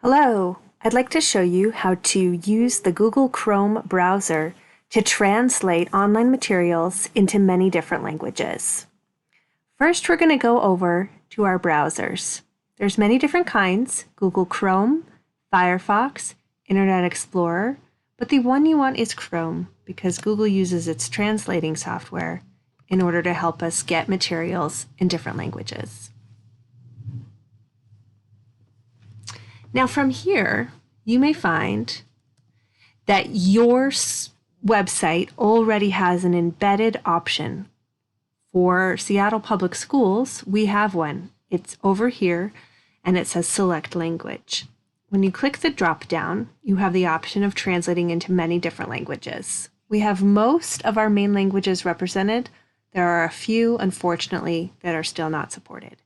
Hello, I'd like to show you how to use the Google Chrome browser to translate online materials into many different languages. First, we're going to go over to our browsers. There's many different kinds: Google Chrome, Firefox, Internet Explorer, but the one you want is Chrome because Google uses its translating software in order to help us get materials in different languages. Now from here, you may find that your website already has an embedded option. For Seattle Public Schools, we have one. It's over here and it says Select Language. When you click the drop down, you have the option of translating into many different languages. We have most of our main languages represented. There are a few, unfortunately, that are still not supported.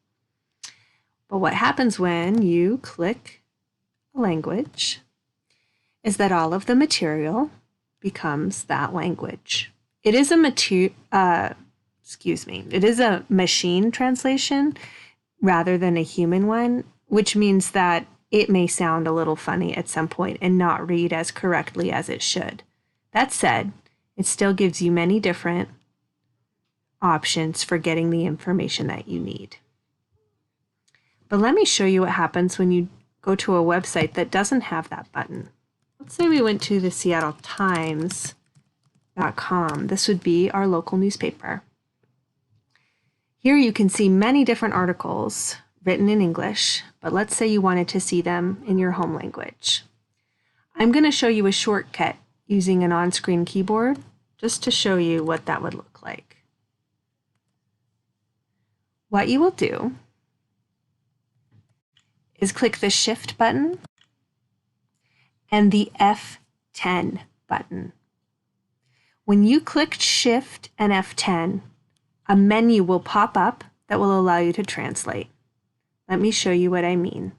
But what happens when you click language is that all of the material becomes that language. It is a machine translation rather than a human one, which means that it may sound a little funny at some point and not read as correctly as it should. That said, it still gives you many different options for getting the information that you need. But let me show you what happens when you go to a website that doesn't have that button. Let's say we went to the seattletimes.com. This would be our local newspaper. Here you can see many different articles written in English, but let's say you wanted to see them in your home language. I'm going to show you a shortcut using an on-screen keyboard just to show you what that would look like. What you will do is click the Shift button and the F10 button. When you click Shift and F10, a menu will pop up that will allow you to translate. Let me show you what I mean.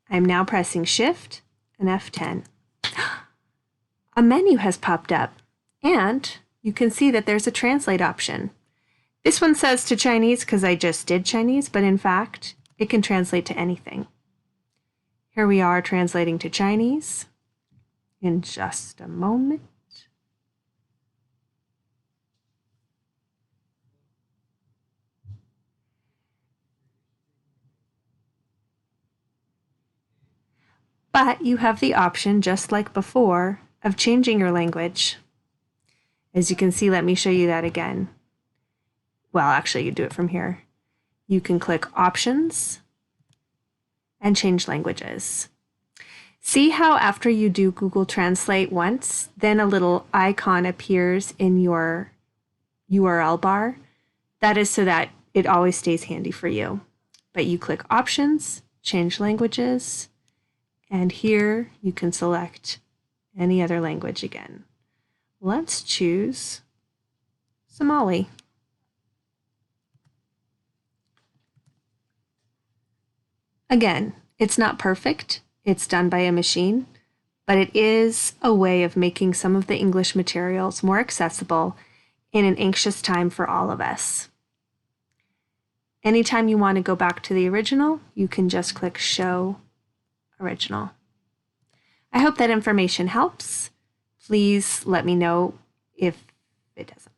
I'm now pressing Shift and F10. A menu has popped up, and you can see that there's a translate option. This one says to Chinese because I just did Chinese, but in fact, it can translate to anything. Here we are translating to Chinese in just a moment. But you have the option, just like before, of changing your language. As you can see, let me show you that again. Well, actually, you do it from here. You can click Options and change languages. See how after you do Google Translate once, then a little icon appears in your URL bar? That is so that it always stays handy for you. But you click Options, change languages, and here you can select any other language again. Let's choose Somali. Again, it's not perfect. It's done by a machine, but it is a way of making some of the English materials more accessible in an anxious time for all of us. Anytime you want to go back to the original, you can just click Show Original. I hope that information helps. Please let me know if it doesn't.